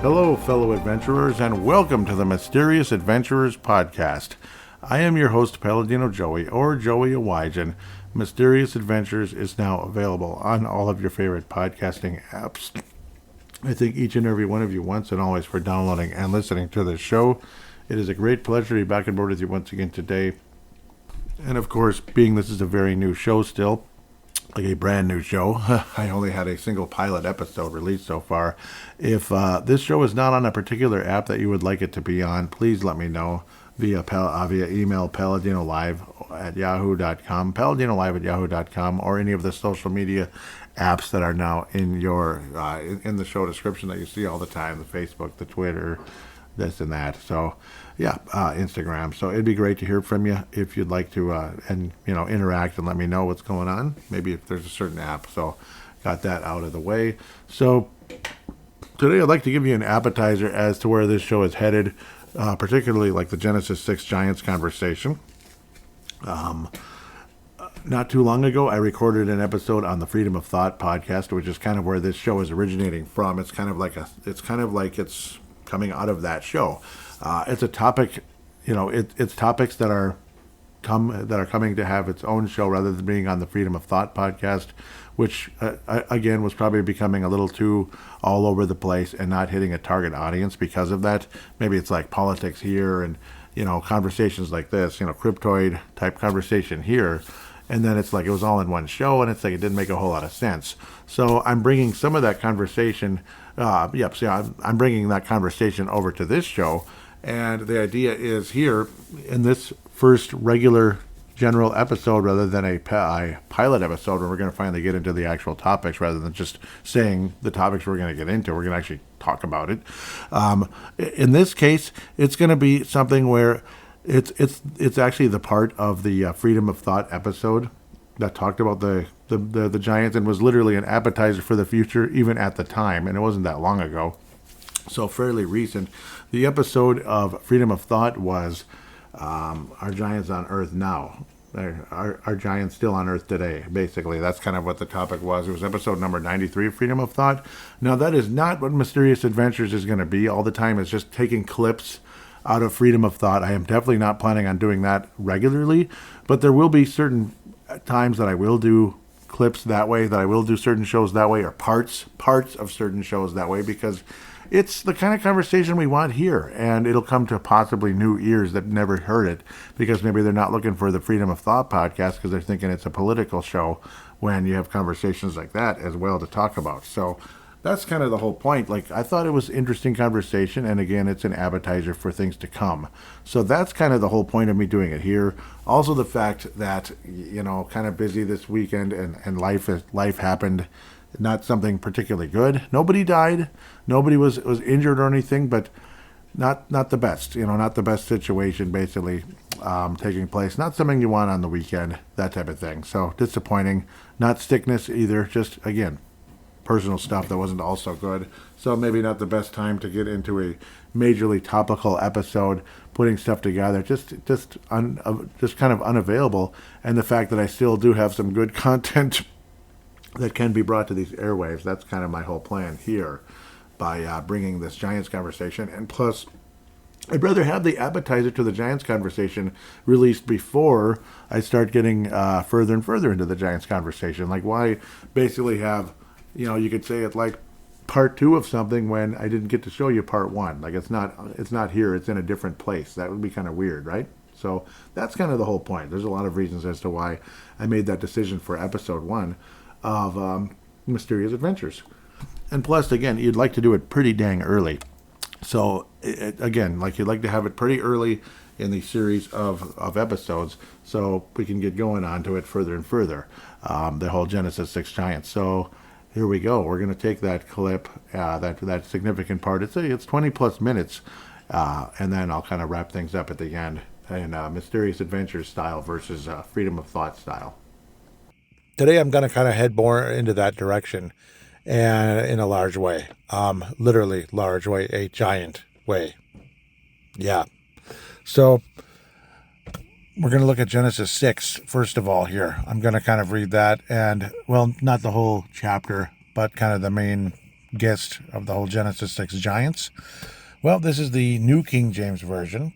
Hello, fellow adventurers, and welcome to the Mysterious Adventurers Podcast. I am your host, Paladino Joey, or Joey Awajan. Mysterious Adventures is now available on all of your favorite podcasting apps. I thank each and every one of you once and always for downloading and listening to this show. It is a great pleasure to be back on board with you once again today. And of course, being this is a very new show still, like a brand new show, I only had a single pilot episode released so far. If this show is not on a particular app that you would like it to be on, please let me know via email, paladinolive@yahoo.com, paladinolive@yahoo.com, or any of the social media apps that are now in your in the show description that you see all the time, the Facebook, the Twitter, this and that. So Instagram. So it'd be great to hear from you if you'd like to interact and let me know what's going on, maybe if there's a certain app. So got that out of the way. So today I'd like to give you an appetizer as to where this show is headed, particularly like the Genesis 6 Giants conversation. Not too long ago, I recorded an episode on the Freedom of Thought podcast, which is kind of where this show is originating from. It's kind of like it's coming out of that show. It's a topic, it's topics that are coming to have its own show rather than being on the Freedom of Thought podcast, which again was probably becoming a little too all over the place and not hitting a target audience because of that. Maybe it's like politics here and conversations like this, cryptoid type conversation here. And then it's like it was all in one show, and it's like it didn't make a whole lot of sense. So I'm bringing some of that conversation, I'm bringing that conversation over to this show. And the idea is here in this first regular general episode, rather than a pilot episode where we're going to finally get into the actual topics, rather than just saying the topics we're going to get into, we're going to actually talk about it. In this case, it's going to be something where it's actually the part of the Freedom of Thought episode that talked about the Giants and was literally an appetizer for the future, even at the time, and it wasn't that long ago. So fairly recent. The episode of Freedom of Thought was Are Giants on Earth Now? Are Giants still on Earth today? Basically, that's kind of what the topic was. It was episode number 93 of Freedom of Thought. Now, that is not what Mysterious Adventures is going to be all the time. It's just taking clips out of Freedom of Thought. I am definitely not planning on doing that regularly, but there will be certain times that I will do clips that way, that I will do certain shows that way, or parts of certain shows that way, because it's the kind of conversation we want here, and it'll come to possibly new ears that never heard it, because maybe they're not looking for the Freedom of Thought podcast because they're thinking it's a political show, when you have conversations like that as well to talk about. So that's kind of the whole point. Like, I thought it was interesting conversation, and again, it's an appetizer for things to come. So that's kind of the whole point of me doing it here. Also, the fact that, kind of busy this weekend, and life happened. Not something particularly good. Nobody died. Nobody was injured or anything, but not the best. Not the best situation, basically, taking place. Not something you want on the weekend, that type of thing. So disappointing. Not sickness either. Just, again, personal stuff that wasn't also good. So maybe not the best time to get into a majorly topical episode, putting stuff together. Just kind of unavailable. And the fact that I still do have some good content that can be brought to these airwaves. That's kind of my whole plan here by bringing this Giants conversation. And plus, I'd rather have the appetizer to the Giants conversation released before I start getting further and further into the Giants conversation. Like, why basically have, you could say it like part 2 of something when I didn't get to show you part 1. Like, it's not here, it's in a different place. That would be kind of weird, right? So that's kind of the whole point. There's a lot of reasons as to why I made that decision for episode 1 of Mysterious Adventures. And plus, again, you'd like to do it pretty dang early. So, again, like, you'd like to have it pretty early in the series of episodes so we can get going onto it further and further, the whole Genesis 6 Giants. So here we go. We're going to take that clip, that significant part. It's 20 plus minutes, and then I'll kind of wrap things up at the end in Mysterious Adventures style versus Freedom of Thought style. Today I'm going to kind of head more into that direction, and in a large way, literally large way, a giant way. Yeah. So we're going to look at Genesis 6, first of all, here. I'm going to kind of read that, and, well, not the whole chapter, but kind of the main gist of the whole Genesis 6 giants. Well, this is the New King James Version.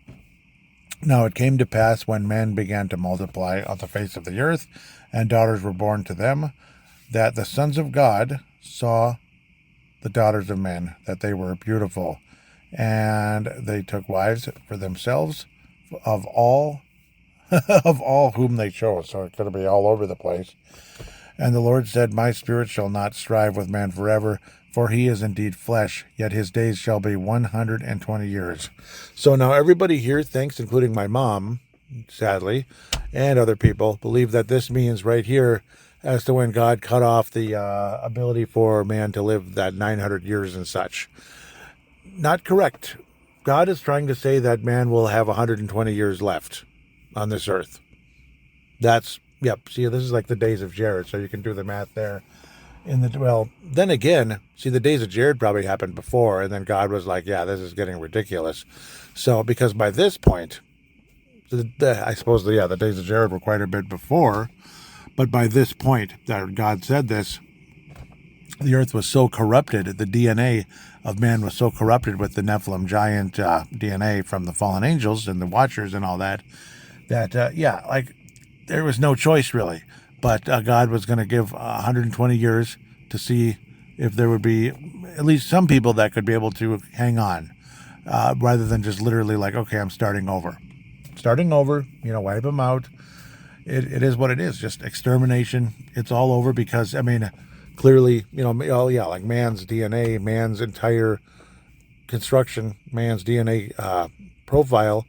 Now it came to pass when men began to multiply on the face of the earth, and daughters were born to them, that the sons of God saw the daughters of men, that they were beautiful, and they took wives for themselves of all of all whom they chose. So it's going to be all over the place. And the Lord said, My spirit shall not strive with man forever, for he is indeed flesh, yet his days shall be 120 years. So now everybody here thinks, including my mom, sadly, and other people, believe that this means right here as to when God cut off the ability for man to live that 900 years and such. Not correct. God is trying to say that man will have 120 years left on this earth. That's, yep, see, this is like the days of Jared, so you can do the math there. Well, then again, see, the days of Jared probably happened before, and then God was like, yeah, this is getting ridiculous. So, because by this point, I suppose, the days of Jared were quite a bit before, but by this point that God said this, the earth was so corrupted, the DNA of man was so corrupted with the Nephilim giant DNA from the fallen angels and the Watchers and all that, there was no choice really. But God was going to give 120 years to see if there would be at least some people that could be able to hang on, rather than just literally like, okay, I'm starting over. Wipe them out. It is what it is, just extermination. It's all over because, I mean, clearly, like man's DNA, man's entire construction, man's DNA profile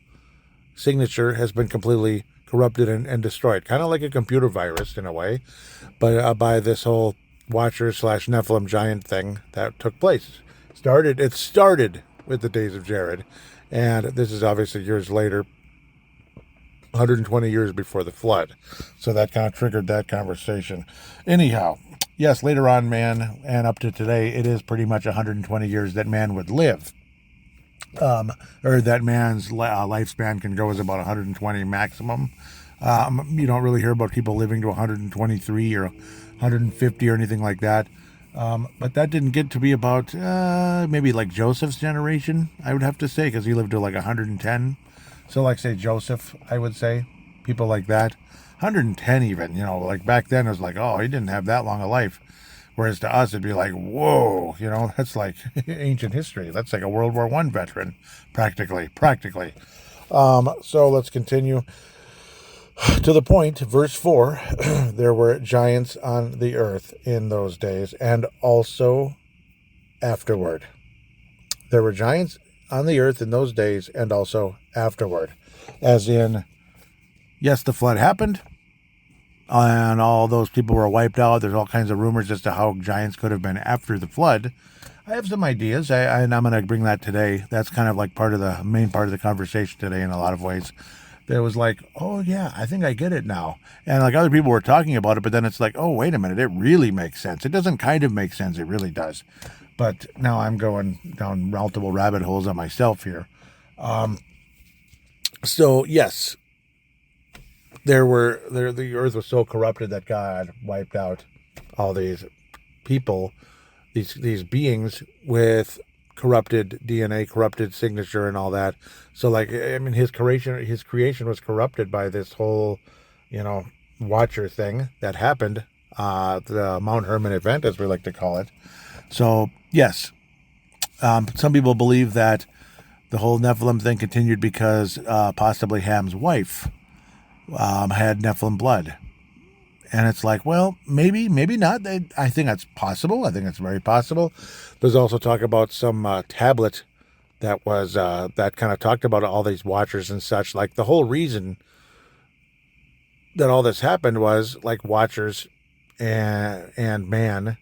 signature has been completely corrupted and destroyed, kind of like a computer virus in a way, but by this whole Watcher/Nephilim giant thing that took place. It started with the days of Jared, and this is obviously years later, 120 years before the flood. So that kind of triggered that conversation. Anyhow, yes, later on, man, and up to today, it is pretty much 120 years that man would live. Or that man's lifespan can go as about 120 maximum. You don't really hear about people living to 123 or 150 or anything like that. But that didn't get to be about maybe like Joseph's generation, I would have to say, because he lived to like 110. So like, say, Joseph, I would say, people like that. 110 even, like back then it was like, oh, he didn't have that long a life. Whereas to us, it'd be like, whoa, that's like ancient history. That's like a World War I veteran, practically. So let's continue. To the point, verse 4, there were giants on the earth in those days and also afterward. There were giants on the earth in those days and also afterward. As in, yes, the flood happened, and all those people were wiped out. There's all kinds of rumors as to how giants could have been after the flood. I have some ideas, and I'm going to bring that today. That's kind of like main part of the conversation today in a lot of ways. That was like, oh yeah, I think I get it now. And like other people were talking about it, but then it's like, oh, wait a minute, it really makes sense. It doesn't kind of make sense, it really does. But now I'm going down multiple rabbit holes on myself here. So yes, the earth was so corrupted that God wiped out all these people, these beings with corrupted DNA, corrupted signature, and all that. So like, I mean, his creation was corrupted by this whole, Watcher thing that happened, the Mount Hermon event, as we like to call it. So yes, some people believe that the whole Nephilim thing continued because possibly Ham's wife had Nephilim blood. And it's like, well, maybe not. I think that's possible. I think it's very possible. There's also talk about some tablet that was that kind of talked about all these Watchers and such. Like the whole reason that all this happened was like Watchers and man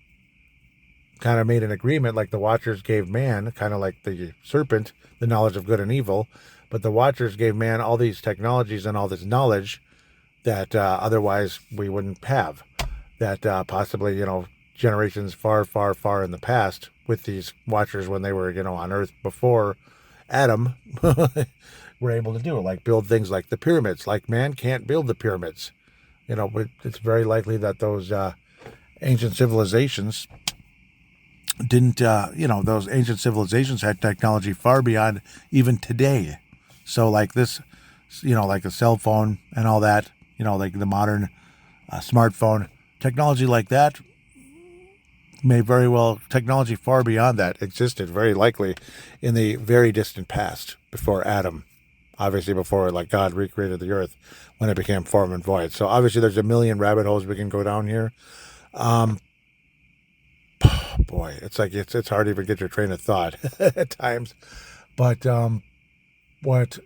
kind of made an agreement. Like the Watchers gave man, kind of like the serpent, the knowledge of good and evil, but the Watchers gave man all these technologies and all this knowledge that otherwise we wouldn't have, that possibly, generations far, far, far in the past with these Watchers when they were, on Earth before Adam were able to do, like build things like the pyramids. Like man can't build the pyramids, but it's very likely that those ancient civilizations didn't, those ancient civilizations had technology far beyond even today. So like this, like a cell phone and all that, like the modern smartphone, technology like that technology far beyond that existed very likely in the very distant past before Adam, obviously before like God recreated the earth when it became form and void. So obviously there's a million rabbit holes we can go down here. Boy, it's like it's hard to even get your train of thought at times. But what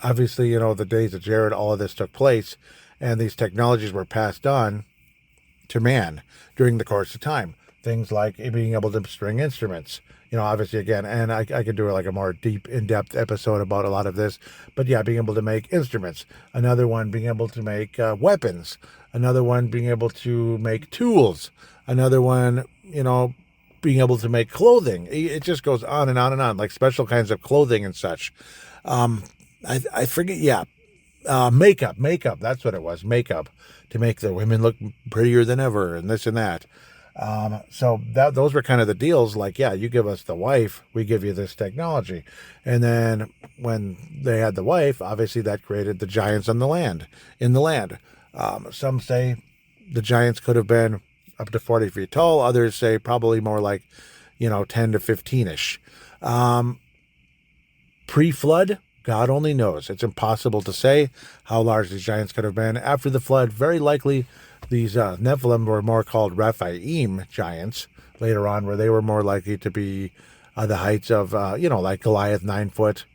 obviously, the days of Jared, all of this took place, and these technologies were passed on to man during the course of time. Things like being able to string instruments, obviously again, and I could do like a more deep, in-depth episode about a lot of this, but yeah, being able to make instruments. Another one being able to make weapons. Another one being able to make tools. Another one, being able to make clothing. It just goes on and on and on, like special kinds of clothing and such. I forget, yeah. Makeup, that's what it was, makeup, to make the women look prettier than ever, and this and that. So those were kind of the deals, like, yeah, you give us the wife, we give you this technology. And then when they had the wife, obviously that created the giants in the land. Some say the giants could have been up to 40 feet tall. Others say probably more like, 10 to 15-ish. Pre-flood, God only knows. It's impossible to say how large these giants could have been. After the flood, very likely these Nephilim were more called Rephaim giants later on, where they were more likely to be the heights of, like Goliath, 9 foot,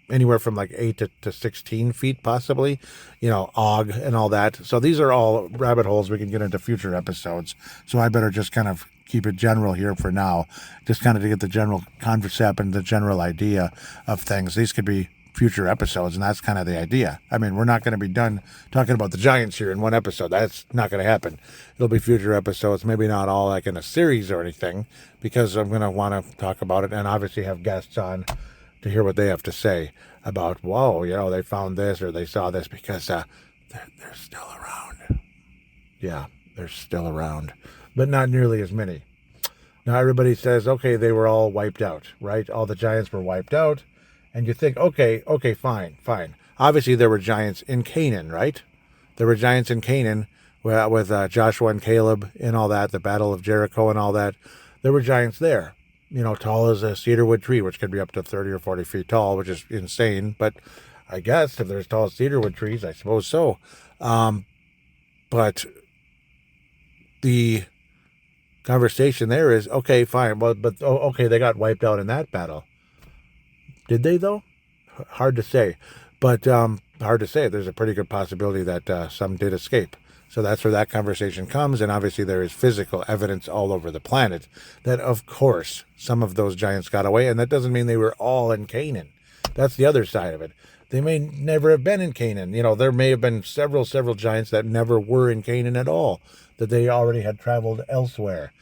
anywhere from like 8 to 16 feet, possibly, Og and all that. So these are all rabbit holes we can get into future episodes. So I better just kind of keep it general here for now, just kind of to get the general concept and the general idea of things. These could be future episodes, and that's kind of the idea. I mean, we're not going to be done talking about the giants here in one episode. That's not going to happen. It'll be future episodes, maybe not all like in a series or anything, because I'm going to want to talk about it and obviously have guests on to hear what they have to say about, whoa, they found this or they saw this, because they're still around. Yeah, they're still around, but not nearly as many. Now everybody says, okay, they were all wiped out, right? All the giants were wiped out. And you think, okay, fine. Obviously, there were giants in Canaan, right? There were giants in Canaan with Joshua and Caleb and all that, the Battle of Jericho and all that. There were giants there, tall as a cedarwood tree, which could be up to 30 or 40 feet tall, which is insane. But I guess if they're as tall as cedarwood trees, I suppose so. But the conversation there is, okay, fine. Well, but okay, they got wiped out in that battle. Did they, though? Hard to say. But hard to say. There's a pretty good possibility that some did escape. So that's where that conversation comes. And obviously there is physical evidence all over the planet that, of course, some of those giants got away. And that doesn't mean they were all in Canaan. That's the other side of it. They may never have been in Canaan. There may have been several giants that never were in Canaan at all, that they already had traveled elsewhere.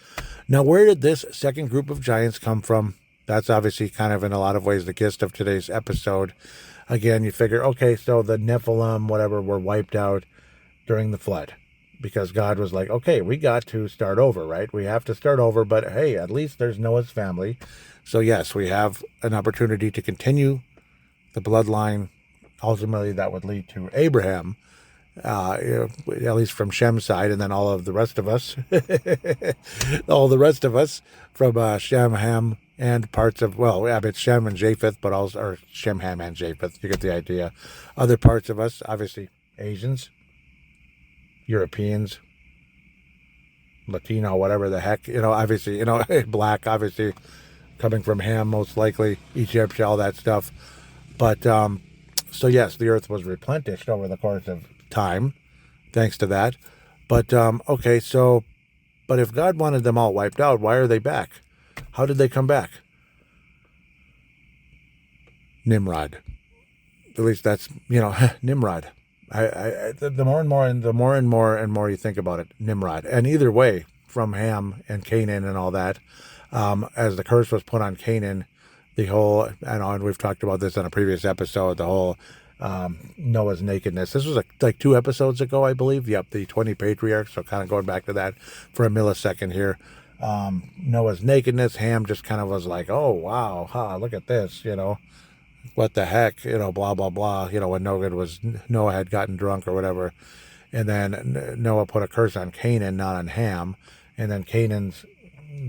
Now, where did this second group of giants come from? That's obviously kind of in a lot of ways the gist of today's episode. Again, you figure, okay, so the Nephilim, whatever, were wiped out during the flood because God was like, okay, we got to start over, right? We have to start over, but hey, at least there's Noah's family. So yes, we have an opportunity to continue the bloodline. Ultimately, that would lead to Abraham, at least from Shem's side, and then all of the rest of us, from Shem, Ham, and parts of, it's Shem and Japheth, but also, or Shem, Ham, and Japheth, you get the idea. Other parts of us, obviously, Asians, Europeans, Latino, whatever the heck, obviously, black, obviously, coming from Ham, most likely, Egypt, all that stuff. But, so yes, the earth was replenished over the course of time, thanks to that. But, okay, so, but if God wanted them all wiped out, why are they back? How did they come back? Nimrod. At least that's, Nimrod. The more and more you think about it, Nimrod. And either way, from Ham and Canaan and all that, as the curse was put on Canaan, the whole, and we've talked about this on a previous episode, the whole Noah's nakedness. This was like 2 episodes ago, I believe. Yep, the 20 patriarchs. So kind of going back to that for a millisecond here. Noah's nakedness. Ham just kind of was like, oh, wow, look at this, what the heck, blah, blah, blah, when Noah had gotten drunk or whatever. And then Noah put a curse on Canaan, not on Ham. And then Canaan's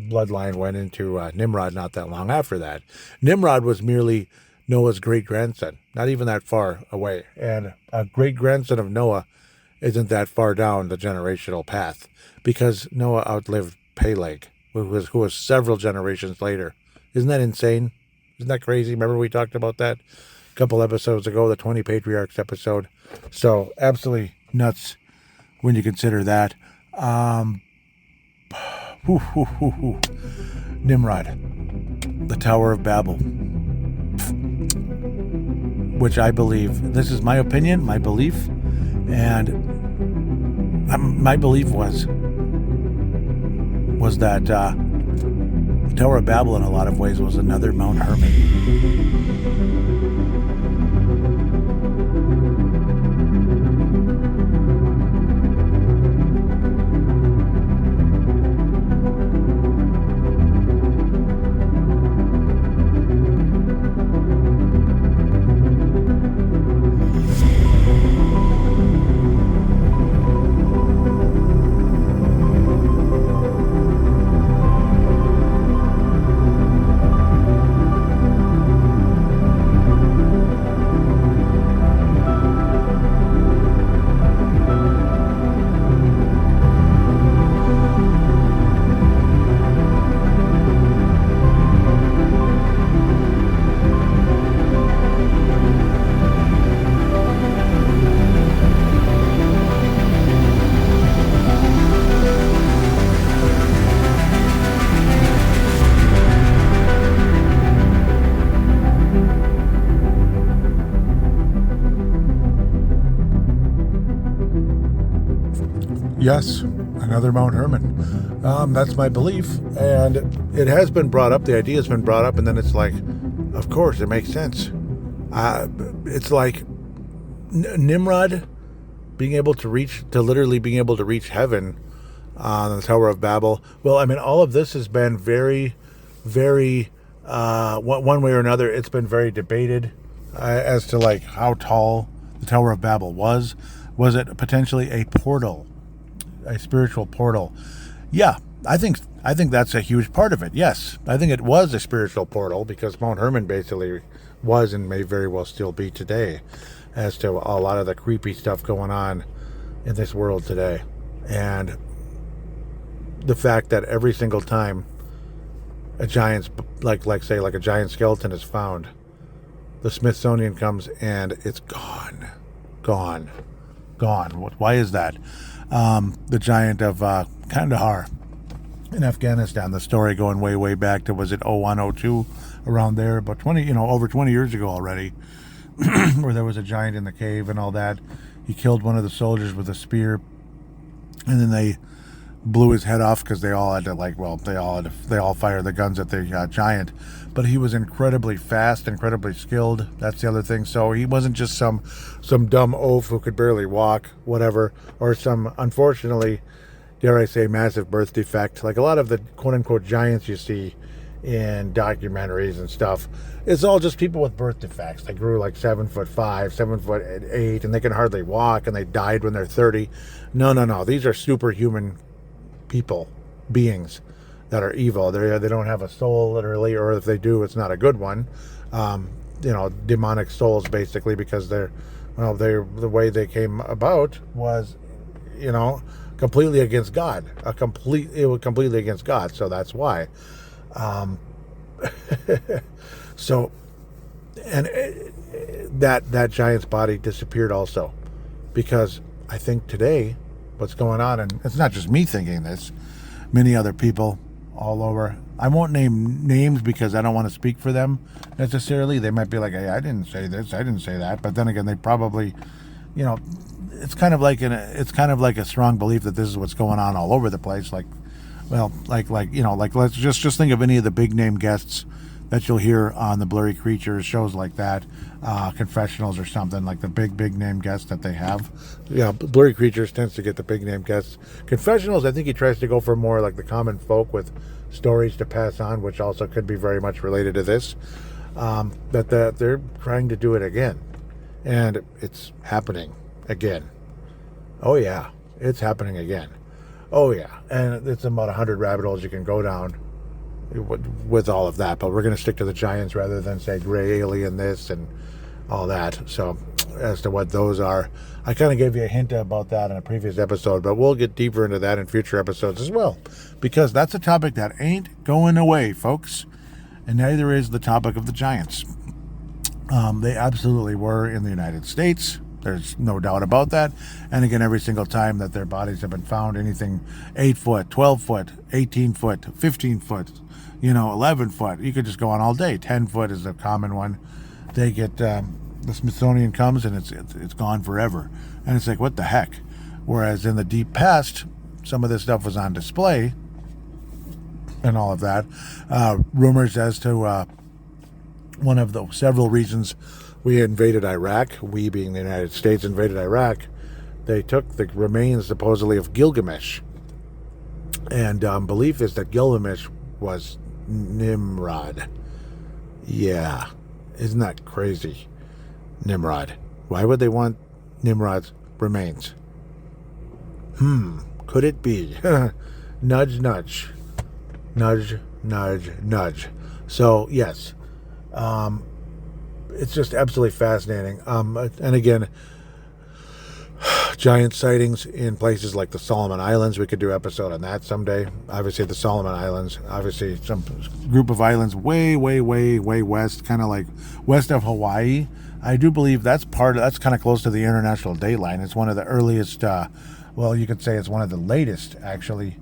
bloodline went into Nimrod not that long after that. Nimrod was merely Noah's great-grandson, not even that far away. And a great-grandson of Noah isn't that far down the generational path, because Noah outlived Peleg, who was several generations later. Isn't that insane? Isn't that crazy? Remember we talked about that a couple episodes ago, the 20 Patriarchs episode. So absolutely nuts when you consider that. Nimrod, the Tower of Babel, which I believe, this is my opinion, my belief, and my belief was that the Tower of Babel in a lot of ways was another Mount Hermon. Yes, another Mount Hermon. That's my belief, and it has been brought up. The idea has been brought up, and then it's like, of course, it makes sense. It's like Nimrod literally being able to reach heaven on the Tower of Babel. Well, I mean, all of this has been very, very, one way or another, it's been very debated as to like how tall the Tower of Babel was. Was it potentially a portal? A spiritual portal? Yeah, I think that's a huge part of it. Yes, I think it was a spiritual portal, because Mount Hermon basically was and may very well still be today, as to a lot of the creepy stuff going on in this world today. And the fact that every single time a giant's like a giant skeleton is found, the Smithsonian comes and it's gone. Why is that? The giant of Kandahar in Afghanistan, the story going way back to, was it 0102, around there, about over 20 years ago already, where there was a giant in the cave and all that. He killed one of the soldiers with a spear, and then they blew his head off, because they all had to they all fired the guns at the giant. But he was incredibly fast, incredibly skilled. That's the other thing. So he wasn't just some dumb oaf who could barely walk, whatever, or some, unfortunately, dare I say, massive birth defect. Like a lot of the quote-unquote giants you see in documentaries and stuff, it's all just people with birth defects. They grew like 7'5", 7'8", and they can hardly walk, and they died when they're 30. No. These are superhuman beings that are evil. They don't have a soul, literally, or if they do, it's not a good one. Demonic souls, basically, because the way they came about was, completely against God. It was completely against God. So that's why. So, and that giant's body disappeared also, because I think today what's going on, and it's not just me thinking this, many other people all over. I won't name names because I don't want to speak for them necessarily. They might be like, hey, I didn't say this, I didn't say that. But then again, they probably, it's kind of like a strong belief that this is what's going on all over the place. Let's just think of any of the big name guests that you'll hear on the Blurry Creatures, shows like that, confessionals or something, like the big name guests that they have. Yeah, Blurry Creatures tends to get the big name guests. Confessionals, I think he tries to go for more like the common folk with stories to pass on, which also could be very much related to this. But they're trying to do it again, and it's happening again. Oh yeah, it's happening again. Oh yeah, and it's about 100 rabbit holes you can go down with all of that, but we're going to stick to the Giants rather than say gray alien this and all that. So as to what those are, I kind of gave you a hint about that in a previous episode, but we'll get deeper into that in future episodes as well, because that's a topic that ain't going away, folks, and neither is the topic of the Giants. They absolutely were in the United States. There's no doubt about that. And again, every single time that their bodies have been found, anything 8 foot, 12 foot, 18 foot, 15 foot, 11 foot, you could just go on all day. 10 foot is a common one. They get, the Smithsonian comes and it's gone forever. And it's like, what the heck? Whereas in the deep past, some of this stuff was on display and all of that. Rumors as to one of the several reasons we invaded Iraq, we being the United States invaded Iraq, they took the remains supposedly of Gilgamesh. And belief is that Gilgamesh was Nimrod. Yeah, isn't that crazy? Nimrod. Why would they want Nimrod's remains? Could it be? Nudge, nudge. Nudge, nudge, nudge. So, yes. It's just absolutely fascinating. And again, giant sightings in places like the Solomon Islands. We could do an episode on that someday. Obviously, the Solomon Islands. Obviously, some group of islands way west, kind of like west of Hawaii. I do believe that's kind of close to the international date line. It's one of the earliest, you could say it's one of the latest, actually,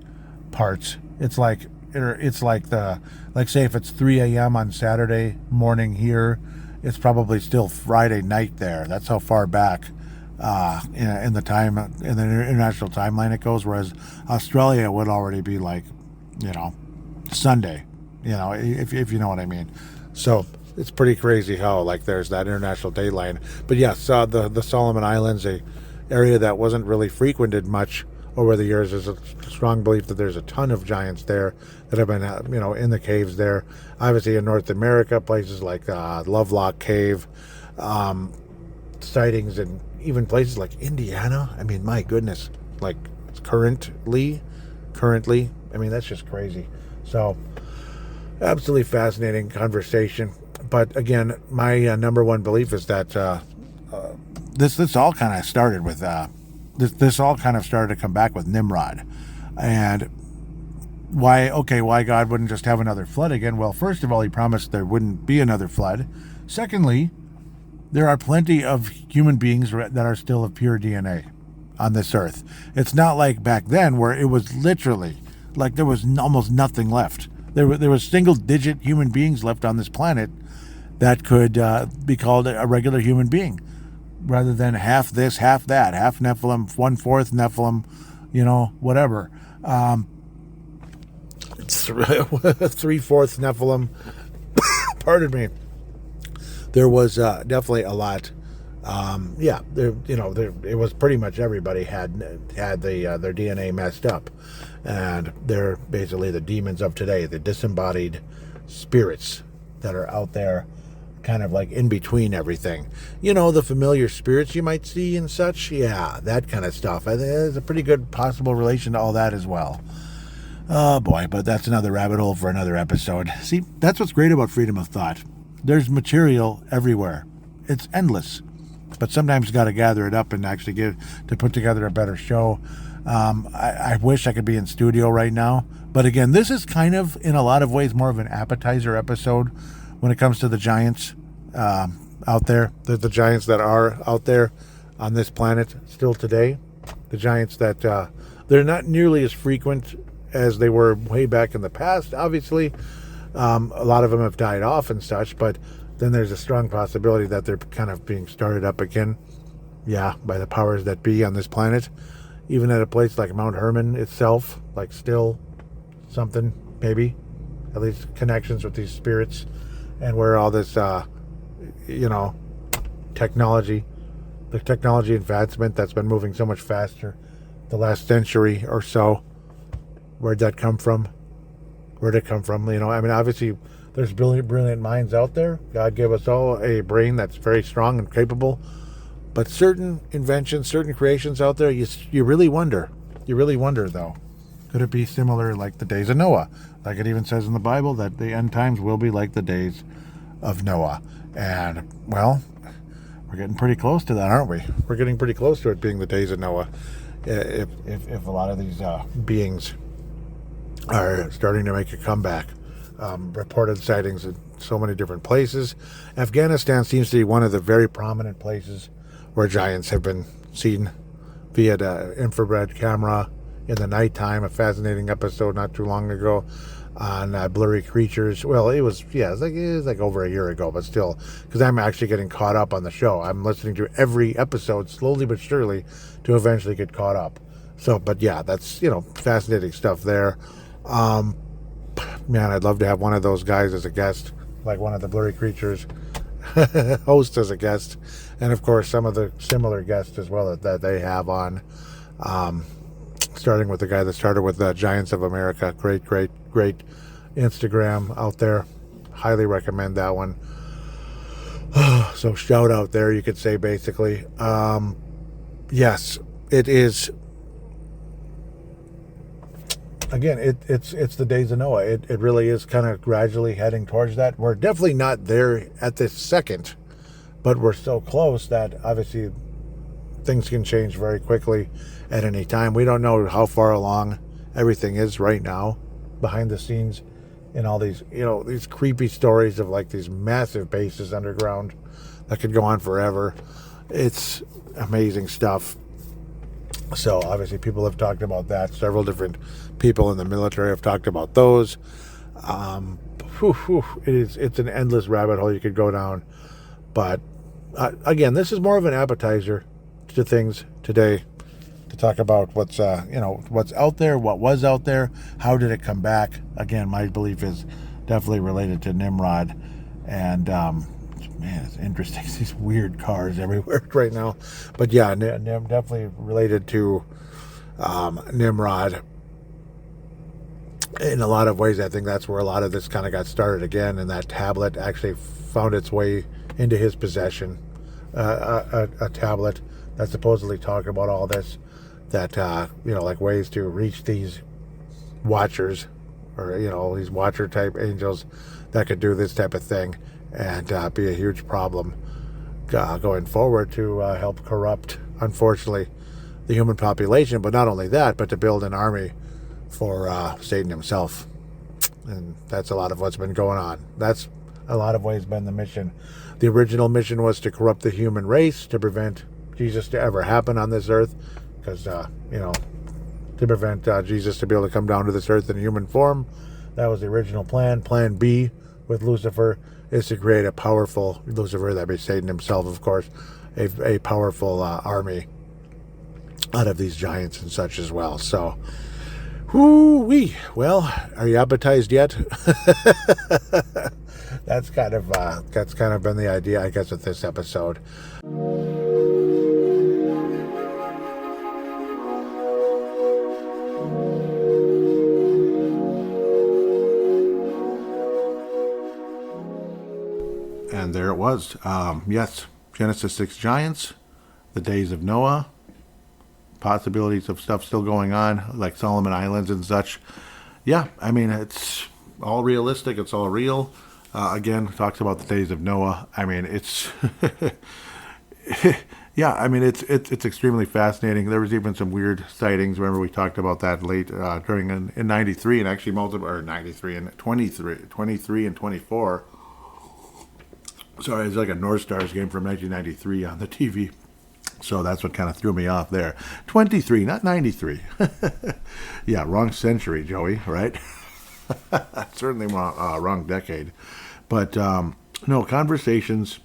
parts. It's like say if it's 3 a.m. on Saturday morning here, it's probably still Friday night there. That's how far back in the international timeline it goes. Whereas Australia would already be like, Sunday, if you know what I mean. So it's pretty crazy how like there's that international date line. But yes, the Solomon Islands, a area that wasn't really frequented much over the years. There's a strong belief that there's a ton of giants there that have been, in the caves there. Obviously in North America, places like Lovelock Cave, sightings in even places like Indiana. I mean, my goodness, like currently, I mean, that's just crazy. So absolutely fascinating conversation. But again, my number one belief is that this all kind of started with this all kind of started to come back with Nimrod. And why God wouldn't just have another flood again? Well, first of all, he promised there wouldn't be another flood. Secondly, there are plenty of human beings that are still of pure DNA on this earth. It's not like back then where it was literally like there was almost nothing left. There was single-digit human beings left on this planet that could be called a regular human being, rather than half this, half that, half Nephilim, 1/4 Nephilim, whatever. 3/4 Nephilim. Pardon me. There was definitely a lot. It was pretty much everybody had their DNA messed up, and they're basically the demons of today, the disembodied spirits that are out there, kind of like in between everything. The familiar spirits you might see and such. Yeah, that kind of stuff. I think there's a pretty good possible relation to all that as well. Oh boy, but that's another rabbit hole for another episode. See, that's what's great about freedom of thought. There's material everywhere. It's endless. But sometimes you got to gather it up and actually put together a better show. I wish I could be in studio right now. But again, this is kind of, in a lot of ways, more of an appetizer episode when it comes to the giants out there. The giants that are out there on this planet still today. The giants that they're not nearly as frequent as they were way back in the past, obviously. A lot of them have died off and such, but then there's a strong possibility that they're kind of being started up again, by the powers that be on this planet. Even at a place like Mount Hermon itself, like still something, maybe, at least connections with these spirits. and where all this, you know, technology, the technology advancement that's been moving so much faster the last century or so, where'd that come from? Where'd it come from? You know, I mean, obviously, there's brilliant minds out there. God gave us all a brain that's very strong and capable. But certain inventions, certain creations out there, you really wonder. You really wonder, though. Could it be similar like the days of Noah? Like it even says in the Bible that the end times will be like the days of Noah. And, well, we're getting pretty close to that, aren't we? We're getting pretty close to it being the days of Noah. If a lot of these beings are starting to make a comeback. Reported sightings in so many different places. Afghanistan seems to be one of the very prominent places where giants have been seen via the infrared camera in the nighttime. A fascinating episode not too long ago on blurry creatures. Well, it was like over a year ago, but still, because I'm actually getting caught up on the show. I'm listening to every episode slowly but surely to eventually get caught up. So, but yeah, that's, fascinating stuff there. Man, I'd love to have one of those guys as a guest, like one of the blurry creatures host as a guest, and of course some of the similar guests as well that they have on, starting with the guy that started with Giants of America. Great Instagram out there. Highly recommend that one. So shout out there, you could say, basically. Yes, it is. Again, it's the days of Noah. It really is kind of gradually heading towards that. We're definitely not there at this second, but we're so close that obviously things can change very quickly at any time. We don't know how far along everything is right now behind the scenes in all these, these creepy stories of like these massive bases underground that could go on forever. It's amazing stuff. So obviously people have talked about that. Several different people in the military have talked about those. It's an endless rabbit hole you could go down. But again, this is more of an appetizer to things today, to talk about what's out there, what was out there, how did it come back. Again, my belief is definitely related to Nimrod, and man, it's interesting. These weird cars everywhere right now. But yeah, definitely related to Nimrod. In a lot of ways, I think that's where a lot of this kind of got started again, and that tablet actually found its way into his possession. A tablet that supposedly talked about all this, that, like ways to reach these watchers, or, these watcher type angels that could do this type of thing, and be a huge problem going forward to help corrupt, unfortunately, the human population. But not only that, but to build an army for Satan himself. And that's a lot of what's been going on. That's a lot of ways been the mission. The original mission was to corrupt the human race, to prevent Jesus to ever happen on this earth, because, to prevent Jesus to be able to come down to this earth in human form. That was the original plan. Plan B with Lucifer is to create a powerful, Lucifer, that'd be Satan himself, of course, a powerful army out of these giants and such as well. So, whoo-wee. Well, are you appetized yet? That's kind of been the idea, I guess, with this episode. And there it was. Yes, Genesis 6 giants, the days of Noah, possibilities of stuff still going on, like Solomon Islands and such. Yeah, I mean, it's all realistic. It's all real. Again, talks about the days of Noah. I mean, it's... yeah, I mean, it's extremely fascinating. There was even some weird sightings. Remember, we talked about that late during in 93, and actually multiple, or 93 and 23 and 24. Sorry, it's like a North Stars game from 1993 on the TV. So that's what kind of threw me off there. 23, not 93. Yeah, wrong century, Joey, right? Certainly wrong decade. But, no, conversations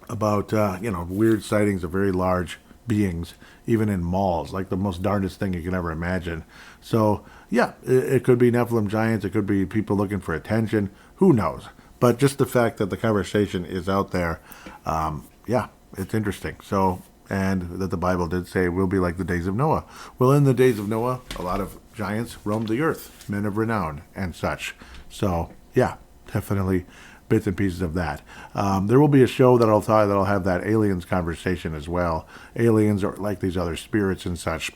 about, weird sightings of very large beings, even in malls, like the most darndest thing you can ever imagine. So, yeah, it could be Nephilim giants. It could be people looking for attention. Who knows? But just the fact that the conversation is out there, yeah, it's interesting. So, and that the Bible did say we'll be like the days of Noah. Well, in the days of Noah, a lot of giants roamed the earth, men of renown and such. So, yeah, definitely bits and pieces of that. There will be a show that'll have that aliens conversation as well. Aliens are like these other spirits and such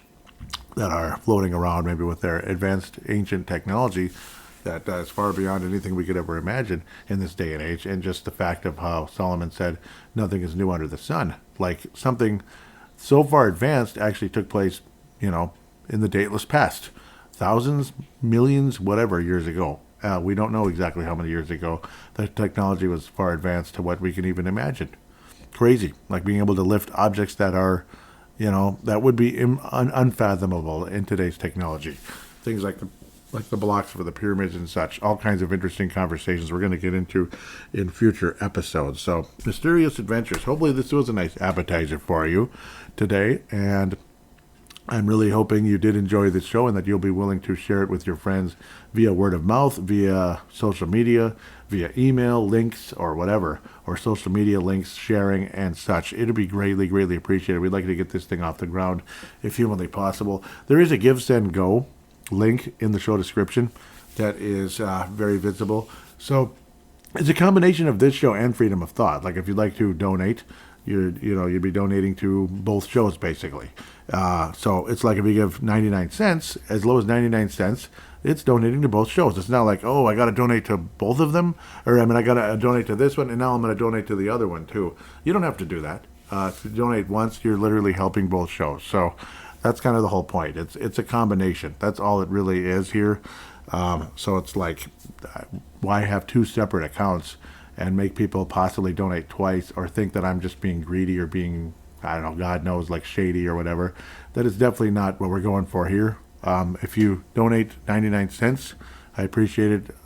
that are floating around, maybe with their advanced ancient technology that is far beyond anything we could ever imagine in this day and age. And just the fact of how Solomon said nothing is new under the sun. Like something so far advanced actually took place, in the dateless past. Thousands, millions, whatever years ago. We don't know exactly how many years ago the technology was far advanced to what we can even imagine. Crazy. Like being able to lift objects that are, that would be unfathomable in today's technology. Things like the blocks for the pyramids and such. All kinds of interesting conversations we're going to get into in future episodes. So, Mysterious Adventures. Hopefully this was a nice appetizer for you today. And I'm really hoping you did enjoy this show and that you'll be willing to share it with your friends via word of mouth, via social media, via email, links, or whatever, or social media links, sharing, and such. It'll be greatly, greatly appreciated. We'd like to get this thing off the ground if humanly possible. There is a Give, Send, Go link in the show description that is very visible. So it's a combination of this show and Freedom of Thought. Like if you'd like to donate, you'd be donating to both shows basically. So it's like if you give 99 cents, as low as 99 cents, it's donating to both shows. It's not like, oh, I got to donate to both of them, or I got to donate to this one, and now I'm going to donate to the other one too. You don't have to do that. If you donate once, you're literally helping both shows. So that's kind of the whole point. It's a combination. That's all it really is here. So it's like, why have two separate accounts and make people possibly donate twice or think that I'm just being greedy or being, I don't know, God knows, like shady or whatever. That is definitely not what we're going for here. If you donate 99 cents, I appreciate it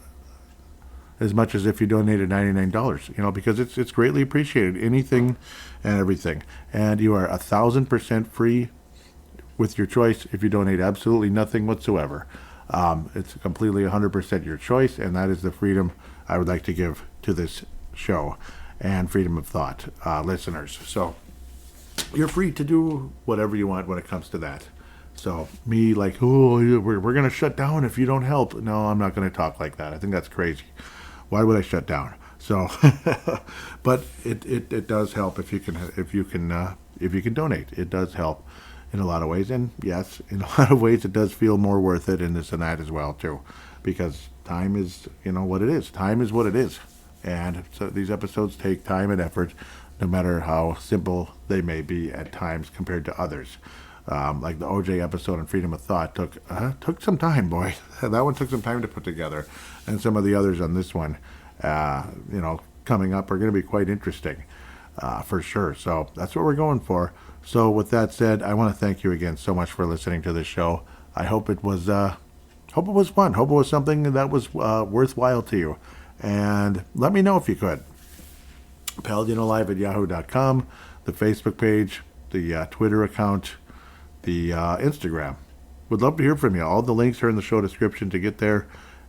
as much as if you donated $99, because it's greatly appreciated. Anything and everything. And you are 1,000% free with your choice if you donate absolutely nothing whatsoever. It's completely 100% your choice, and that is the freedom I would like to give to this show and freedom of thought listeners. So you're free to do whatever you want when it comes to that. So me like, oh, we're going to shut down if you don't help. No, I'm not going to talk like that. I think that's crazy. Why would I shut down? So, but it does help if you can donate. It does help in a lot of ways. And yes, in a lot of ways, it does feel more worth it in this and that as well, too. Because time is, what it is. Time is what it is. And so these episodes take time and effort, no matter how simple they may be at times compared to others. Like the OJ episode on Freedom of Thought took some time, boy. That one took some time to put together. And some of the others on this one, coming up are going to be quite interesting, for sure. So that's what we're going for. So with that said, I want to thank you again so much for listening to this show. I hope it was fun. Hope it was something that was worthwhile to you. And let me know if you could. PaladinoLive@yahoo.com, the Facebook page, the Twitter account, the Instagram. Would love to hear from you. All the links are in the show description to get there.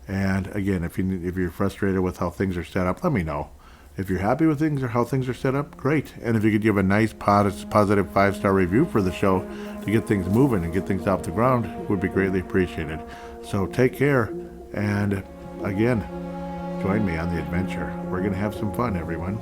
And again, if you're frustrated with how things are set up, let me know. If you're happy with things or how things are set up, great. And if you could give a nice positive 5-star review for the show to get things moving and get things off the ground, would be greatly appreciated. So take care, and again, join me on the adventure. We're going to have some fun, everyone.